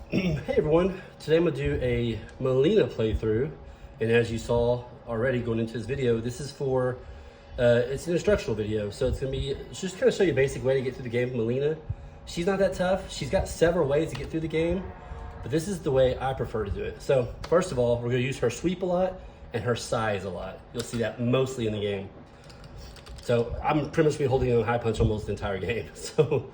Hey everyone, today I'm going to do a Molina playthrough, and as you saw already going into this video, this is for, it's an instructional video, so it's going to be, just kind of show you a basic way to get through the game with Molina. She's not that tough, she's got several ways to get through the game, but this is the way I prefer to do it. So first of all, we're going to use her sweep a lot and her size a lot. You'll see that mostly in the game. So I'm pretty much be holding on high punch almost the entire game, so.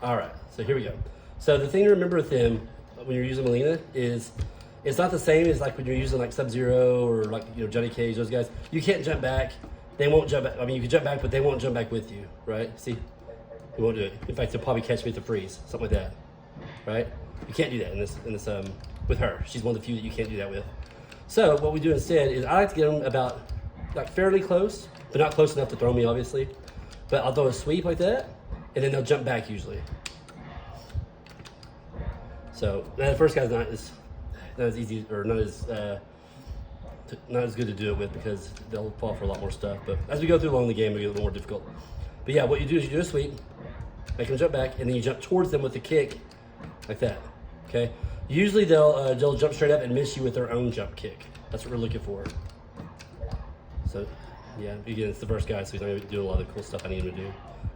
Alright, so here we go. So the thing to remember with them when you're using Molina is it's not the same as like when you're using like Sub-Zero or like, you know, Johnny Cage, those guys. You can't jump back. They won't jump back. I mean, you can jump back, but they won't jump back with you, right? See? They won't do it. In fact, they'll probably catch me at the freeze, something like that, right? You can't do that in this with her. She's one of the few that you can't do that with. So what we do instead is I like to get them about like fairly close, but not close enough to throw me, obviously. But I'll throw a sweep like that, and then they'll jump back usually. So now the first guy's not as easy or not as good to do it with because they'll fall for a lot more stuff. But as we go through along the game, we get a little more difficult. But yeah, what you do is you do a sweep, make them jump back, and then you jump towards them with a kick, like that. Okay. Usually they'll jump straight up and miss you with their own jump kick. That's what we're looking for. So yeah, again, it's the first guy, so he's not going to do a lot of the cool stuff I need him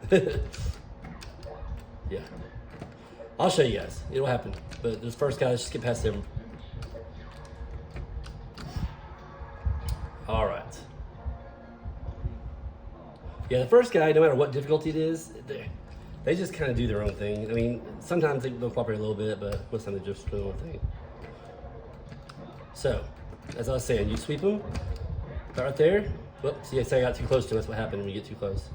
to do. Yeah. I'll show you guys. It'll happen. But this first guy, let's just get past him. All right. Yeah, the first guy, no matter what difficulty it is, they just kind of do their own thing. I mean, sometimes they'll cooperate a little bit, but most of the time they just do their own thing. So, as I was saying, you sweep them. Right there. Whoops, see, I said I got too close to him. That's what happened when you get too close.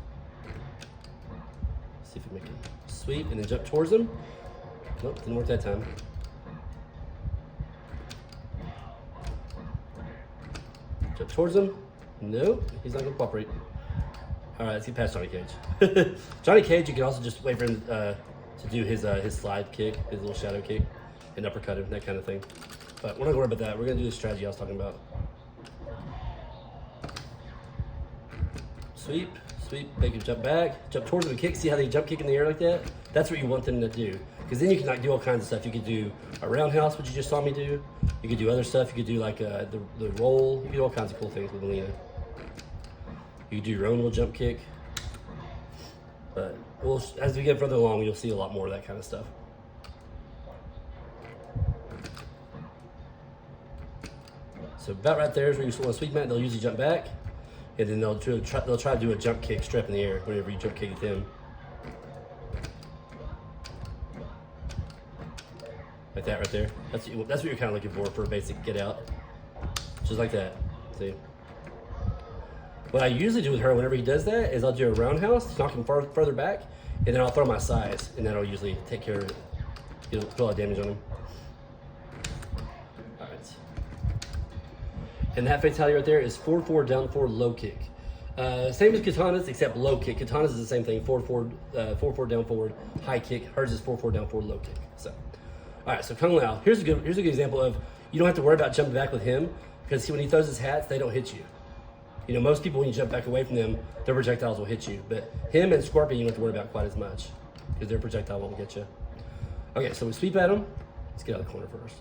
See if we make a sweep and then jump towards them. Nope, didn't work that time. Jump towards him. Nope, he's not gonna cooperate. All right, let's get past Johnny Cage. Johnny Cage, you can also just wait for him to do his slide kick, his little shadow kick, and uppercut him, that kind of thing. But we're not gonna worry about that. We're gonna do the strategy I was talking about. Sweep, sweep, make him jump back, jump towards him and kick. See how they jump kick in the air like that? That's what you want them to do. Because then you can like do all kinds of stuff. You could do a roundhouse, which you just saw me do. You could do other stuff. You could do like the roll. You could do all kinds of cool things with Molina. You could do your own little jump kick. But as we get further along, you'll see a lot more of that kind of stuff. So about right there is where you want to sweep at. They'll usually jump back. And then they'll try to do a jump kick straight up in the air whenever you jump kick at them. Like that right there. That's what you're kind of looking for a basic get out. Just like that. See? What I usually do with her whenever he does that is I'll do a roundhouse, knock him further back, and then I'll throw my size, and that'll usually take care of it. It'll put a lot of damage on him. Alright. And that fatality right there is 4-4 down 4 low kick. Same as katanas, except low kick. Katanas is the same thing, 4-4 down forward, high kick. Hers is 4-4 down forward, low kick. So. All right, so Kung Lao. Here's a good example of you don't have to worry about jumping back with him because when he throws his hats, they don't hit you. You know, most people when you jump back away from them, their projectiles will hit you, but him and Scorpion you don't have to worry about quite as much because their projectile won't get you. Okay, so we sweep at him. Let's get out of the corner first.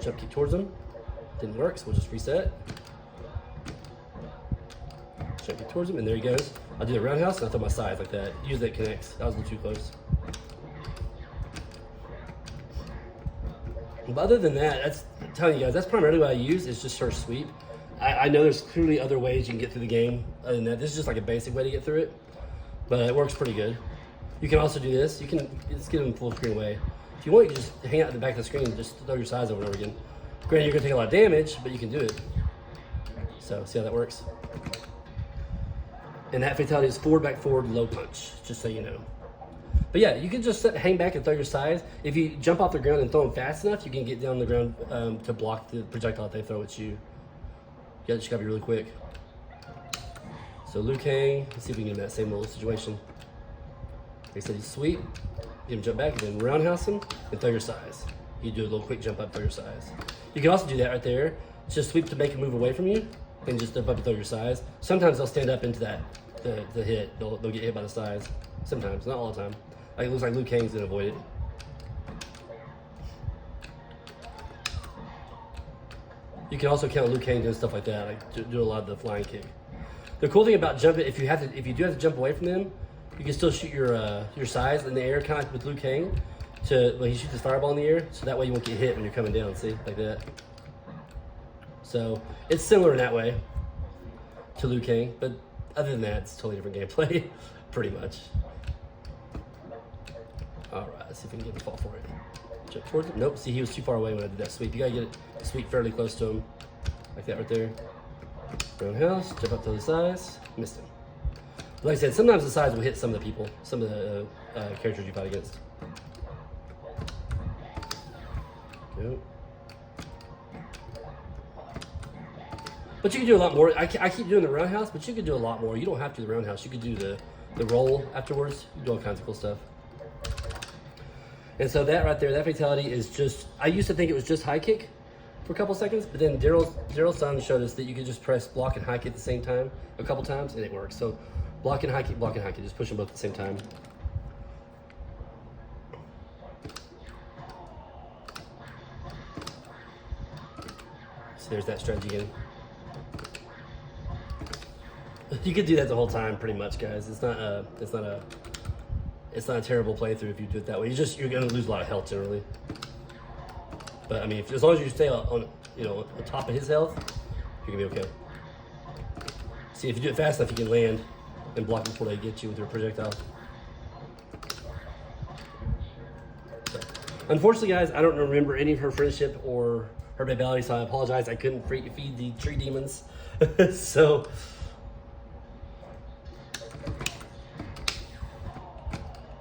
Jump kick towards him. Didn't work, so we'll just reset. Jump kick towards him, and there he goes. I'll do the roundhouse and I'll throw my sides like that. Usually it connects. That was a little too close. But other than that, I'm telling you guys, that's primarily what I use is just her sweep. I know there's clearly other ways you can get through the game other than that. This is just like a basic way to get through it, but it works pretty good. You can also do this. You can just get them full screen away. If you want, you can just hang out at the back of the screen and just throw your sides over and over again. Granted, you're gonna take a lot of damage, but you can do it. So see how that works? And that fatality is forward, back, forward, low punch, just so you know. But yeah, you can just hang back and throw your sides. If you jump off the ground and throw them fast enough, you can get down the ground to block the projectile they throw at you. You just gotta be really quick. So Liu Kang, let's see if we can get in that same little situation. Like I said, you sweep, get him jump back, and then roundhouse him, and throw your sides. You do a little quick jump up, throw your sides. You can also do that right there. Just sweep to make him move away from you, and just jump up and throw your sides. Sometimes they'll stand up into that, the hit. They'll get hit by the sides. Sometimes, not all the time. Like, it looks like Liu Kang's gonna avoid it. You can also count Liu Kang doing stuff like that, like do a lot of the flying kick. The cool thing about jumping, if you do have to jump away from them, you can still shoot your sides in the air, kind of like with Liu Kang, when he shoots his fireball in the air, so that way you won't get hit when you're coming down. See, like that. So it's similar in that way to Liu Kang, but other than that, it's totally different gameplay, pretty much. All right, let's see if we can get the fall for it. Jump towards him. Nope. See, he was too far away when I did that sweep. You gotta get it sweep fairly close to him, like that right there. Roundhouse, jump up to the sides, missed him. But like I said, sometimes the sides will hit some of the people, some of the characters you fight against. Go. But you can do a lot more. I keep doing the roundhouse, but you could do a lot more. You don't have to do the roundhouse. You could do the roll afterwards. You can do all kinds of cool stuff. And so that right there, that fatality is just, I used to think it was just high kick for a couple seconds, but then Daryl's son showed us that you could just press block and high kick at the same time a couple times, and it works. So block and high kick, just push them both at the same time. So there's that strategy again. You could do that the whole time, pretty much, guys. It's not a terrible playthrough if you do it that way. You're gonna lose a lot of health generally. But I mean, as long as you stay on top of his health, you're gonna be okay. See, if you do it fast enough, you can land and block before they get you with your projectile. So, unfortunately, guys, I don't remember any of her friendship or her babality, so I apologize. I couldn't feed the tree demons. So.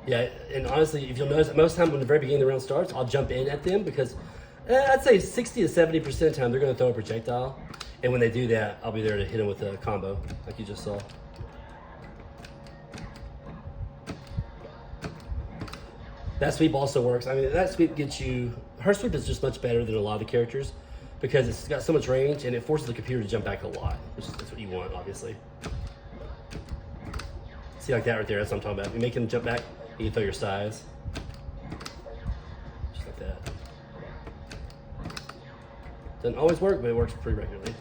Yeah, and honestly, if you'll notice, most of the time when the very beginning of the round starts, I'll jump in at them because I'd say 60 to 70% of the time they're going to throw a projectile. And when they do that, I'll be there to hit them with a combo, like you just saw. That sweep also works. I mean, that sweep gets you... Her sweep is just much better than a lot of the characters because it's got so much range and it forces the computer to jump back a lot, that's what you want, obviously. See, like that right there, that's what I'm talking about. You make him jump back, you can throw your sides. Just like that. Doesn't always work, but it works pretty regularly.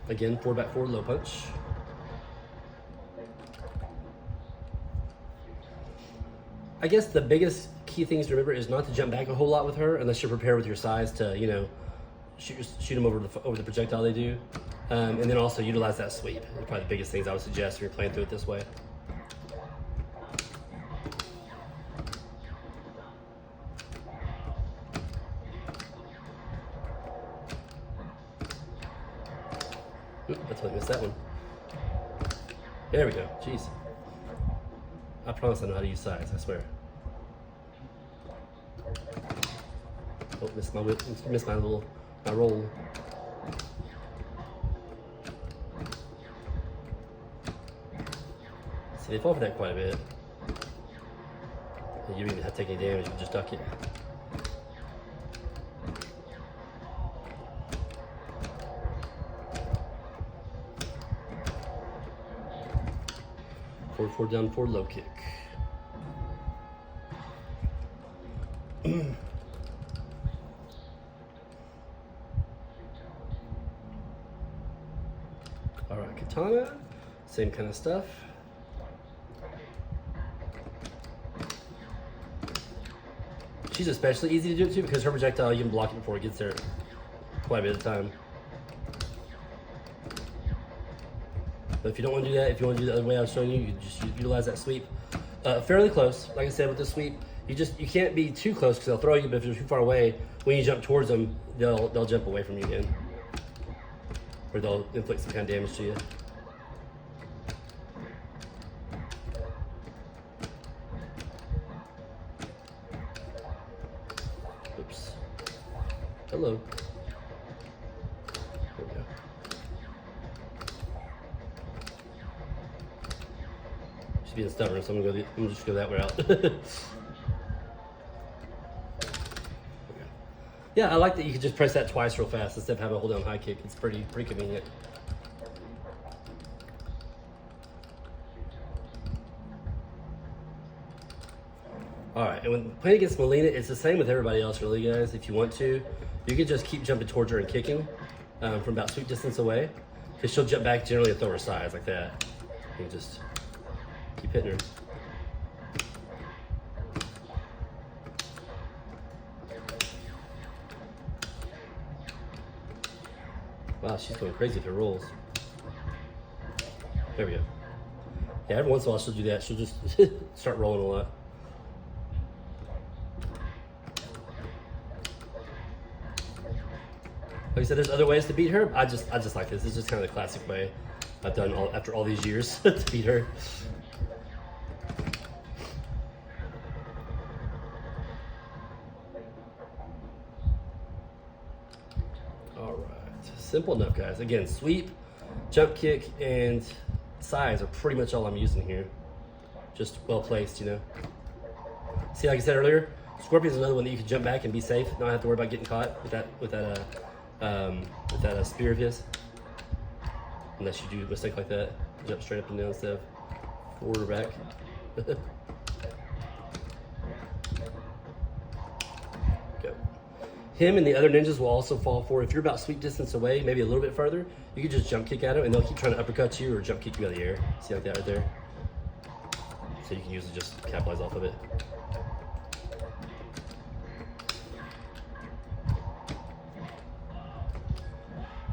Again, forward back forward, low punch. I guess the biggest key things to remember is not to jump back a whole lot with her unless you're prepared with your sides to, shoot them over the projectile they do. And then also utilize that sweep. They're probably the biggest things I would suggest if you're playing through it this way. Oop, that's why I missed that one. There we go. Jeez. I promise I know how to use sides, I swear. Oh, missed my roll. See, they fall for that quite a bit. And you don't even have to take any damage, you can just duck it. Forward, down, forward, low kick. All right, katana, same kind of stuff. She's especially easy to do it too because her projectile, you can block it before it gets there quite a bit of the time. But if you don't want to do that, if you want to do the other way I was showing you, you can just utilize that sweep. Fairly close, like I said with the sweep. You can't be too close because they'll throw you, but if you're too far away, when you jump towards them, they'll jump away from you again. Or they'll inflict some kind of damage to you. Oops. Hello. There we go. She's being stubborn, so I'm gonna just go that way out. Yeah, I like that you can just press that twice real fast instead of having to hold down high kick. It's pretty convenient. All right, and when playing against Molina, it's the same with everybody else, really, guys. If you want to, you can just keep jumping towards her and kicking from about sweep distance away, because she'll jump back generally and throw her sides like that. You just keep hitting her. Wow, she's going crazy with her rolls. There we go. Yeah, every once in a while she'll do that. She'll just start rolling a lot. Like I said, there's other ways to beat her. I just like this. This is just kind of the classic way I've done after all these years to beat her. All right, simple enough, guys. Again, sweep, jump kick, and sides are pretty much all I'm using here. Just well placed, you know. See, like I said earlier, Scorpion's another one that you can jump back and be safe. Not have to worry about getting caught with that spear of his. Unless you do a mistake like that, jump straight up and down instead of forward or back. Go. Him and the other ninjas will also fall forward. If you're about sweep distance away, maybe a little bit further, you can just jump kick at them and they'll keep trying to uppercut you or jump kick you out of the air. See like that right there? So you can usually just capitalize off of it.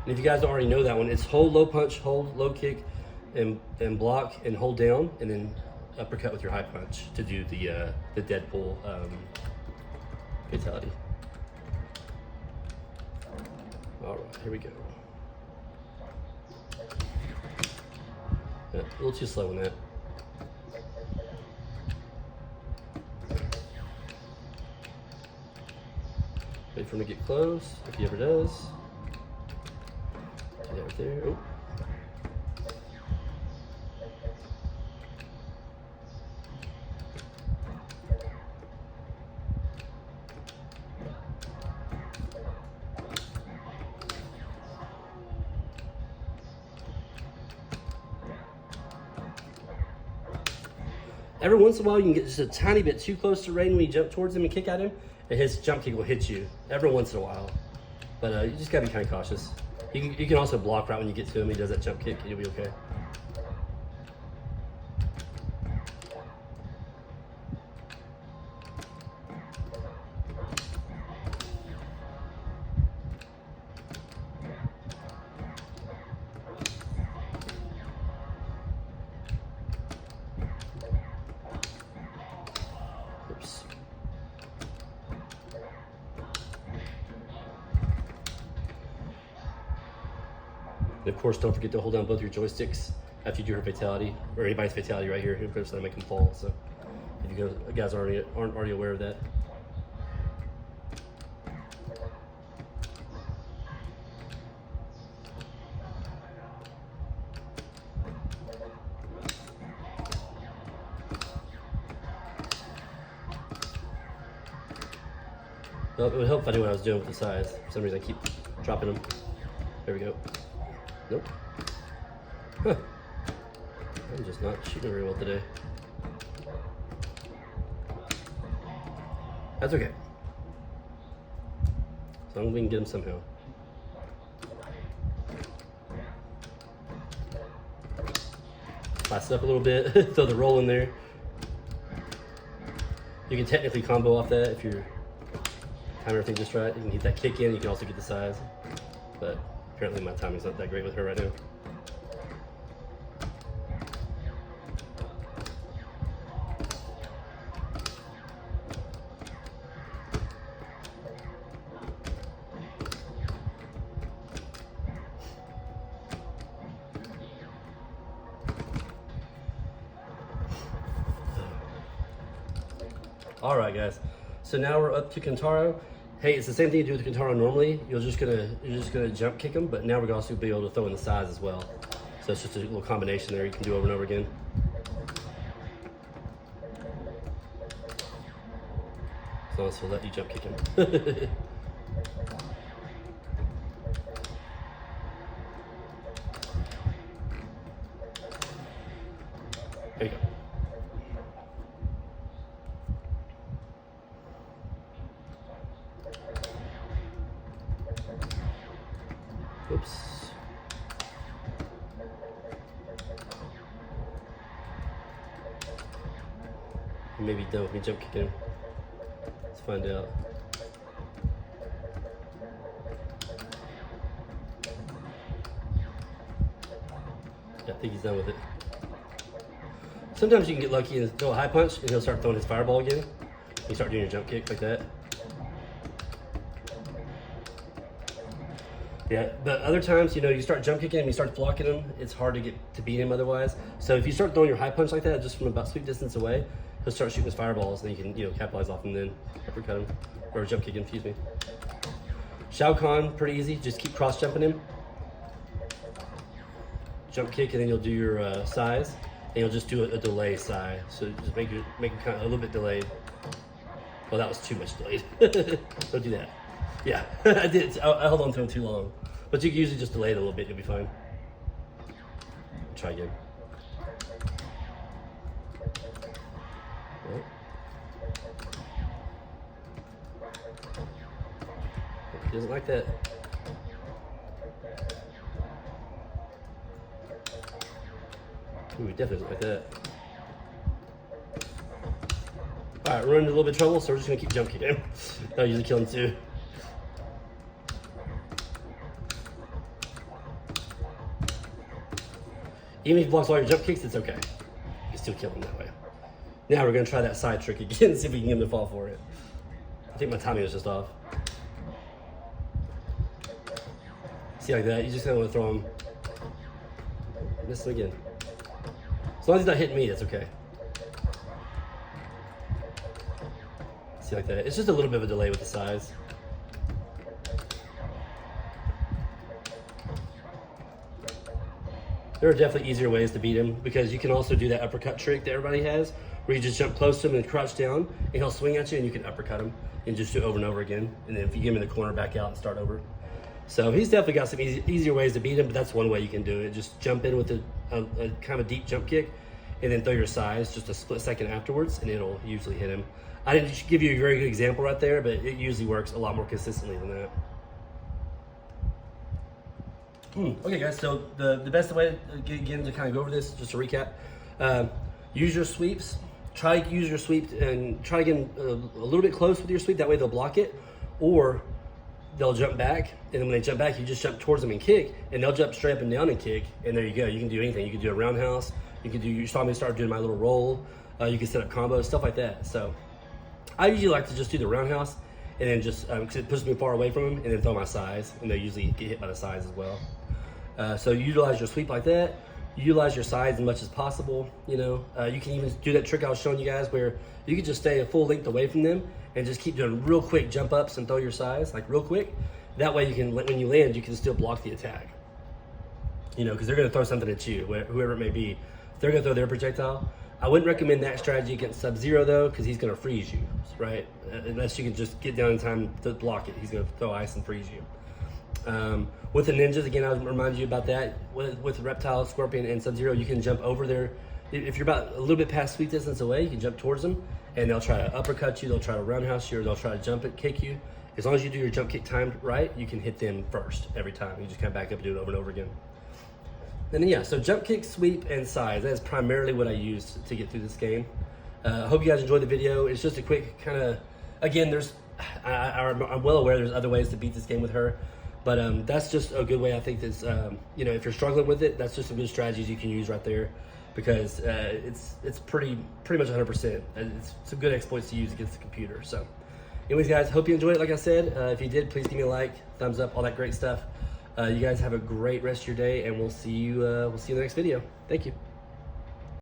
And if you guys don't already know that one, it's hold low punch, hold low kick, and block and hold down, and then uppercut with your high punch to do the Deadpool fatality. All right, here we go. Yeah, a little too slow on that. Wait for him to get close, if he ever does. Right there. Oh. Every once in a while, you can get just a tiny bit too close to Raiden when you jump towards him and kick at him, and his jump kick will hit you every once in a while. But you just gotta be kind of cautious. You can also block right when you get to him. He does that jump kick, and you'll be okay. Oops. And of course, don't forget to hold down both your joysticks after you do her fatality, or anybody's fatality right here. Of course, I make them fall. So if you guys aren't already aware of that. Well, it would help if I knew what I was doing with the size. For some reason, I keep dropping them. There we go. Nope. Huh. I'm just not shooting very well today. That's okay. As long as we can get him somehow. Class it up a little bit, throw the roll in there. You can technically combo off that if you're time everything just right. You can get that kick in, you can also get the size. But apparently my timing's not that great with her right now. All right, guys. So now we're up to Kentaro. Hey, it's the same thing you do with Kentaro normally. You're just gonna jump kick him, but now we're gonna also be able to throw in the sides as well. So it's just a little combination there you can do over and over again. As long as we'll let you jump kick him. There you go. He may be done with me jump kicking him. Let's find out. Yeah, I think he's done with it. Sometimes you can get lucky and throw a high punch and he'll start throwing his fireball again. You start doing your jump kick like that. Yeah, but other times, you know, you start jump kicking him, you start blocking him, it's hard to get to beat him otherwise. So if you start throwing your high punch like that, just from about sweep distance away, he'll start shooting his fireballs, and you can, you know, capitalize off him, then uppercut him, or jump kick him, excuse me. Shao Kahn, pretty easy, just keep cross jumping him. Jump kick, and then you'll do your size, and you'll just do a delay side. So just make it kind of a little bit delayed. Well, that was too much delayed. Don't do that. Yeah, I did. I held on to him too long. But you can usually just delay it a little bit, you'll be fine. Try again. Right. He doesn't like that. Ooh, he definitely doesn't like that. Alright, we're in a little bit of trouble, so we're just gonna keep jump kicking him. That'll usually kill him too. Even if he blocks all your jump kicks, it's okay. You can still kill him that way. Now we're gonna try that side trick again, see if we can get him to fall for it. I think my timing was just off. See, like that, you just gotta wanna throw him. Miss him again. As long as he's not hitting me, that's okay. See, like that. It's just a little bit of a delay with the size. There are definitely easier ways to beat him, because you can also do that uppercut trick that everybody has, where you just jump close to him and crouch down, and he'll swing at you, and you can uppercut him, and just do it over and over again. And then if you get him in the corner, back out and start over. So he's definitely got some easier ways to beat him, but that's one way you can do it. Just jump in with a kind of deep jump kick, and then throw your size just a split second afterwards, and it'll usually hit him. I didn't give you a very good example right there, but it usually works a lot more consistently than that. Okay guys, so the best way again to kind of go over this, just to recap, use your sweeps. Try to use your sweep and try to get them a little bit close with your sweep, that way they'll block it, or they'll jump back, and then when they jump back, you just jump towards them and kick, and they'll jump straight up and down and kick, and there you go. You can do anything. You can do a roundhouse, you saw me start doing my little roll, you can set up combos, stuff like that. So I usually like to just do the roundhouse, and then just, because it pushes me far away from them, and then throw my size, and they usually get hit by the size as well. So utilize your sweep like that. Utilize your sides as much as possible. You know, you can even do that trick I was showing you guys, where you can just stay a full length away from them and just keep doing real quick jump ups and throw your size, like real quick. That way you can, when you land, you can still block the attack. You know, because they're gonna throw something at you, whoever it may be. If they're gonna throw their projectile, I wouldn't recommend that strategy against Sub-Zero though, because he's gonna freeze you, right? Unless you can just get down in time to block it, he's gonna throw ice and freeze you. With the ninjas, again, I would remind you about that. With Reptile, Scorpion, and Sub-Zero, you can jump over there. If you're about a little bit past sweep distance away, you can jump towards them, and they'll try to uppercut you, they'll try to roundhouse you, or they'll try to jump it, kick you. As long as you do your jump kick timed right, you can hit them first every time. You just kind of back up and do it over and over again. And then yeah, so jump kick, sweep, and size. That is primarily what I use to get through this game. I hope you guys enjoyed the video. It's just a quick kind of, again, I'm well aware there's other ways to beat this game with her. But that's just a good way, I think, that's, you know, if you're struggling with it, that's just some good strategies you can use right there, because it's pretty much 100%. It's some good exploits to use against the computer. So anyways, guys, hope you enjoyed it. Like I said, if you did, please give me a like, thumbs up, all that great stuff. You guys have a great rest of your day, and we'll see you in the next video. Thank you.